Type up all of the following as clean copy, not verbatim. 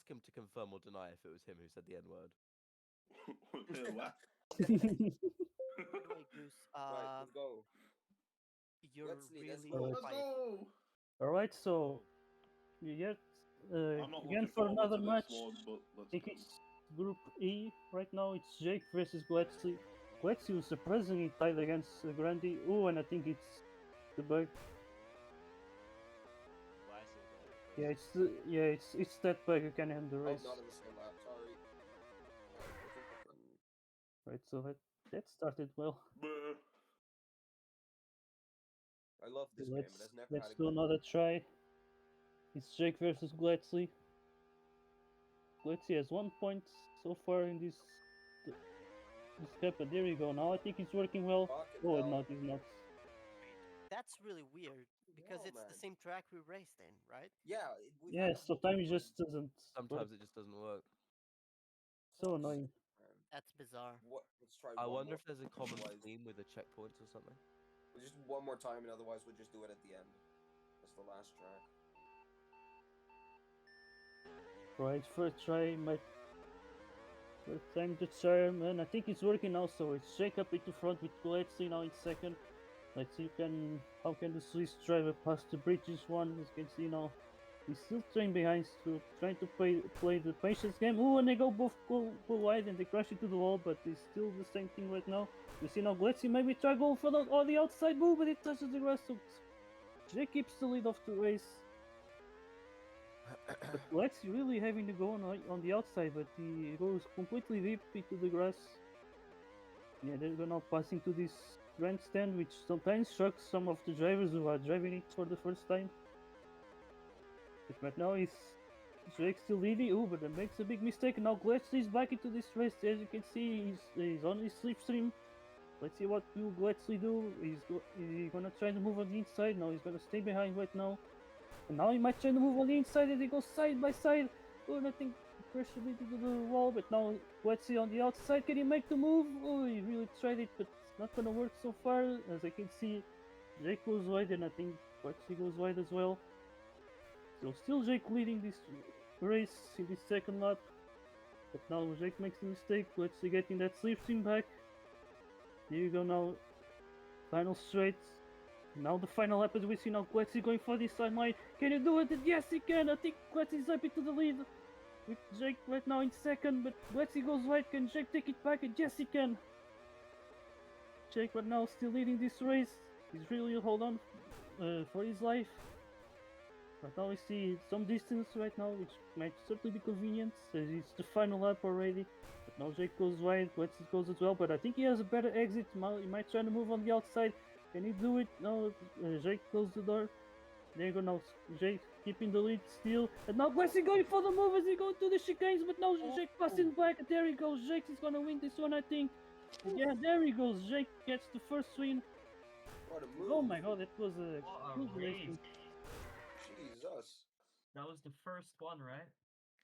ask him to confirm or deny if it was him who said the N-word. What? Anyway, Goose, Right, let's go. you're Guetzli, let's really go. Let's fighting. go! Alright, so you get I'm not again looking for forward another to match. this one, but I let's think go. it's Group E right now. It's Jake versus Guetzli. Guetzli was surprisingly tied against Grandy. Oh, and I think it's the bug. Why I say that? Yeah, it's that bug you can end the Oh, race. not in the same lap. Sorry. Alright, I think we're done. Right, so that started well. Brr. I love this game. It Let's has never had let's a do good another try. It's Jake versus Guetzli. Guetzli has 1 point so far in this cup, but there you go. Now I think it's working well. Fucking Oh, hell. no, it's not. That's really weird because Hell, it's the man. same track we raced in, right? Yeah, we've Yeah, had that sometimes it multiple just doesn't work. Sometimes it just doesn't work. So Oh, annoying. shit, man. That's bizarre. What? Let's try I one wonder more. if there's a common Otherwise- theme with the checkpoints or something. Just one more time, and otherwise we'll just do it at the end. That's the last track. Right, first try, my first time to try, and I think it's working now. So it's Jake up into front with Guetzli now in second. Let's see how can the Swiss driver pass the bridges one. As you can see now, he's still trying behind, still trying to play the patience game. Oh, and they both go wide and they crash into the wall, but it's still the same thing right now. You see now Guetzli maybe try go for the outside move, but it touches the grass. So Jake keeps the lead of the race. But Guetzli really having to go on the outside, but he goes completely deep into the grass. Yeah, they're now passing to this grandstand, which sometimes shocks some of the drivers who are driving it for the first time. But right now Jake still leading. Oh, but that makes a big mistake. Now Guetzli is back into this race. As you can see, he's on his slipstream. Let's see what will Guetzli do. He's gonna try to move on the inside. Now he's gonna stay behind right now. And now he might try to move on the inside and they go side by side. Oh, and I think pressure into the wall, but now Guetzli on the outside. Can he make the move? Oh, he really tried it, but it's not gonna work so far. As I can see, Jake goes wide, and I think Guetzli goes wide as well. So still Jake leading this race in this second lap. But now Jake makes the mistake. Guetzli getting that slipstream back. Here you go now. Final straight. Now the final lap as we see now Guetzli going for this side line. Can you do it? Yes, he can. I think Guetzli's up into the lead with Jake right now in second, but Guetzli goes wide. Can Jake take it back? And yes, he can. Jake right now still leading this race. He's really hold on for his life. Right now we see some distance right now, which might certainly be convenient, as it's the final lap already. But now Jake goes wide, Guetzli goes as well, but I think he has a better exit. He might try to move on the outside. Can he do it? No, Jake closed the door. There you go now, Jake keeping the lead still. And now Guetzli going for the move as he goes to the chicanes, but now Jake passing back. There he goes, Jake is gonna win this one, I think. Yeah, there he goes, Jake gets the first win. What a move. Oh my god, that was a What a good race. racing. Jesus. That was the first one, right?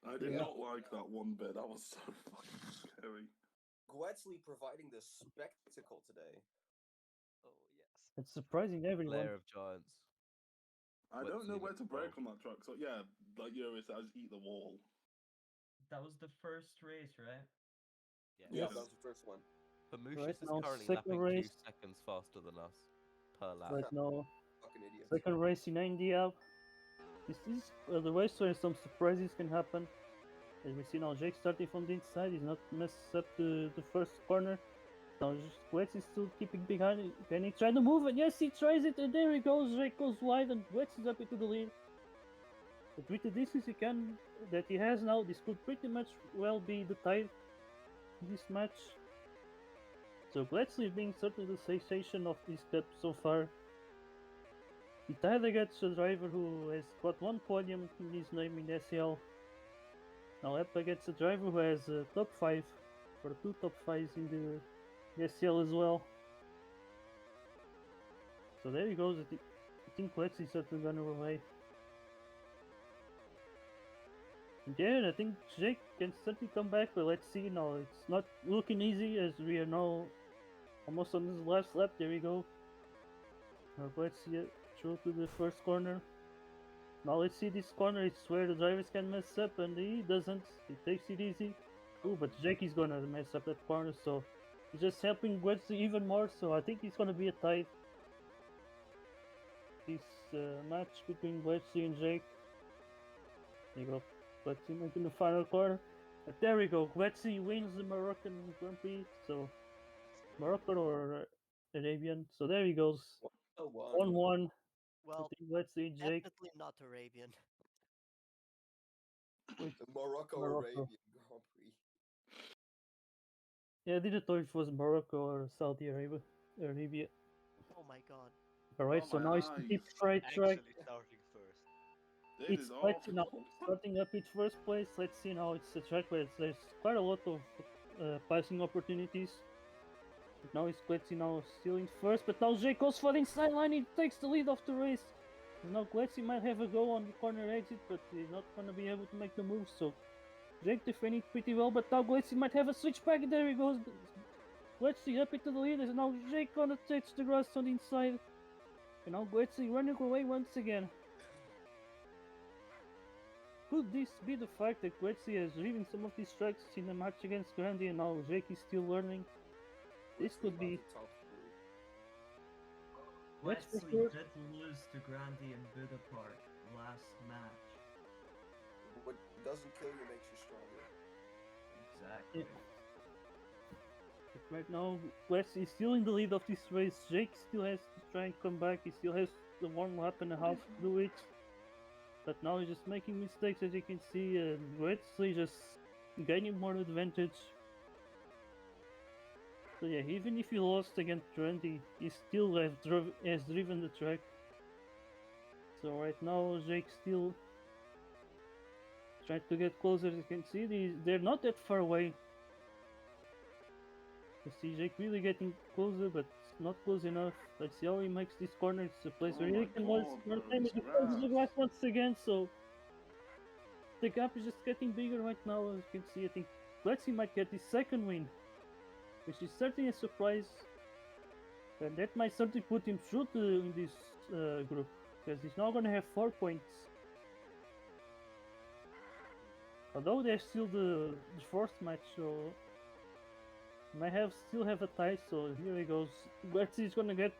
I did Yeah. not like that one bit. That was so fucking scary. Guetzli providing the spectacle today. Oh yes. It's surprising everyone. Lair of giants. I Wet don't know team where at to break 12. on that track. So yeah, like Yuri says, eat the wall. That was the first race, right? Yeah. Yeah, Yes. that was the first one. Famoutius Right is now, currently second lapping race. 2 seconds faster than us per lap. Right now, Fucking idiots. second race in India. This is the race where some surprises can happen. As we see now, Jake starting from the inside. He's not messed up the first corner. Now Guetzli is still keeping behind. Can he try to move it? Yes, he tries it, and there he goes. Jake goes wide, and Guetzli is up into the lead. But with the distance that he has now, this could pretty much well be the tie in this match. So Guetzli being certainly the sensation of this cup so far. He tied against a driver who has got one podium in his name in SL. Now up against a driver who has a top 5 or 2 top 5s in the SL as well. So there he goes. I think Guetzli certainly gonna run away. And yeah, I think Jake can certainly come back, but let's see now. It's not looking easy as we are now almost on this last lap. There we go. Now Guetzli through to the first corner. Now let's see this corner. It's where the drivers can mess up, and he doesn't. He takes it easy. Ooh, but Jake is gonna mess up that corner, so he's just helping Guetzli even more. So I think it's gonna be a tie. This match between Guetzli and Jake. There you go. Guetzli making the final corner. But there we go. Guetzli wins the Moroccan Grand Prix. So Moroccan or Arabian. So there he goes. Oh, 1-1 Well, between Guetzli and Jake. definitely not Arabian. With The Morocco Morocco. Arabian Grand Prix. Yeah, I didn't know if it was Morocco or Saudi Arabia. Oh my god. Alright, Oh, so my now it's the deep eyes. fried track. Actually starting first. This It's is Guetzli now awful. starting up its first place. Let's see now. It's a track where there's quite a lot of passing opportunities. But now it's Guetzli now still in first, but now Jake goes for the inside line. He takes the lead of the race. And now Guetzli might have a go on the corner exit, but he's not gonna be able to make the move. So Jake defending pretty well, but now Guetzli might have a switch back. There he goes. Guetzli up into the lead. And now Jake gonna touch the grass on the inside. And now Guetzli running away once again. Could this be the fact that Guetzli has driven some of these tracks in the match against Grandi and now Jake is still learning? This Wesley could be. about the top three. That's for Guetzli sure. did lose to Grandi in Buda Park last match. What doesn't kill you makes you stronger. Exactly. But right now, Guetzli is still in the lead of this race. Jake still has to try and come back. He still has the 1 lap and a half to do it. But now he's just making mistakes, as you can see, and Guetzli just gaining more advantage. So yeah, even if he lost against Randy, he still has driven the track. So right now, Jake still trying to get closer. As you can see, they're not that far away. You see Jake really getting closer, but not close enough. Let's see how he makes this corner. It's a place Oh where my he can God, more bro, time. this He closes the grass. glass once again, so the gap is just getting bigger right now. As you can see, I think Guetzli might get his second win, which is certainly a surprise. And that might certainly put him through in this group, because he's now going to have 4 points. Although there's still the fourth match, so might still have a tie. So here he goes. Guetzli is going to get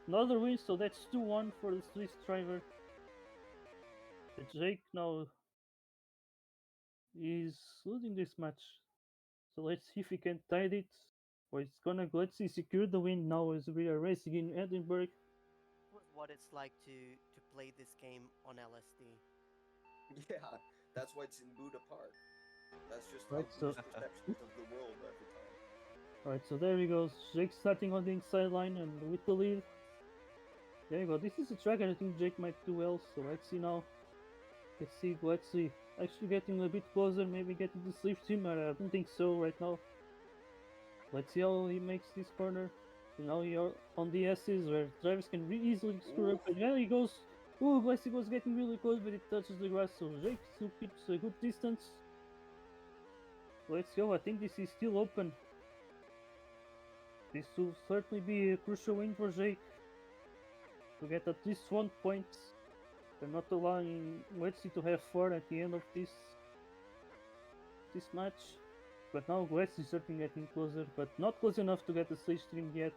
another win, so that's 2-1 for the Swiss driver. But Jake now is losing this match. So let's see if he can tie it. Or it's gonna Guetzli secure the win now as we are racing in Edinburgh. What it's like to play this game on LSD. Yeah, that's why it's in Buda Park. That's just Right, how so- Buda's perception of the world every time. Alright, so there he goes. Jake starting on the inside line and with the lead. There you go. This is a track I think Jake might do well. So let's see now. Let's see Guetzli actually getting a bit closer, maybe getting the slipstream, but I don't think so right now. Let's see how he makes this corner. And now you're on the S's where drivers can easily screw up. And there he goes. Ooh, Guetzli was getting really close, but it touches the grass. So Jake still keeps a good distance. Let's go. I think this is still open. This will certainly be a crucial win for Jake to get at least 1 point. They're not allowing Guetzli to have 4 at the end of this match. But now Guetzli is certainly getting closer, but not close enough to get the slipstream yet.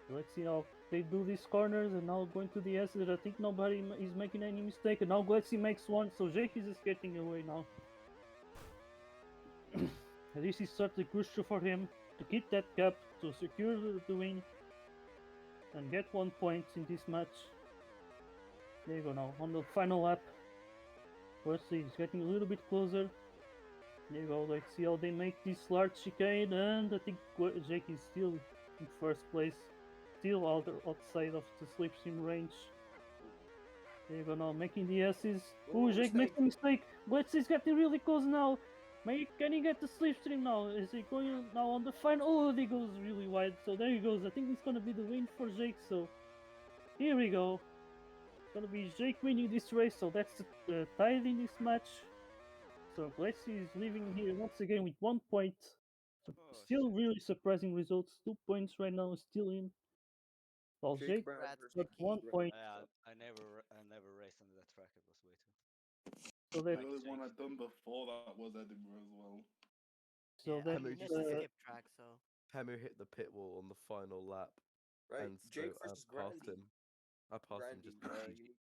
Let's see how they do these corners, and now going to the S's. I think nobody is making any mistake, and now Guetzli makes one, so Jake is just getting away now. This is certainly crucial for him to keep that gap, to secure the win, and get 1 point in this match. There you go now, on the final lap. Guetzli is getting a little bit closer. There you go, let's see how they make this large chicane, and I think Jake is still in first place. Still outside of the slipstream range. There you go now, making the S's. Ooh, Ooh, Jake makes a mistake. Guetzli's getting really close now. Can he get the slipstream now? Is he going now on the final? Oh, he goes really wide. So there he goes. I think it's gonna be the win for Jake. So here we go. It's gonna be Jake winning this race. So that's the tie in this match. So Guetzli is leaving here once again with 1 point. So Oh, still shit. really surprising results. 2 points right now, still in. Well, Jake Jake Brad versus got Keith 1 Brad. point. I never raced on that track. It was way too. So The that only one Jake. I'd done before that was Edinburgh as well. so Yeah, that I Hemu missed just the hit- skip track, so Hemu hit the pit wall on the final lap, Right, and so Jake I versus passed Grandy. him. I passed him Grandy, just as you need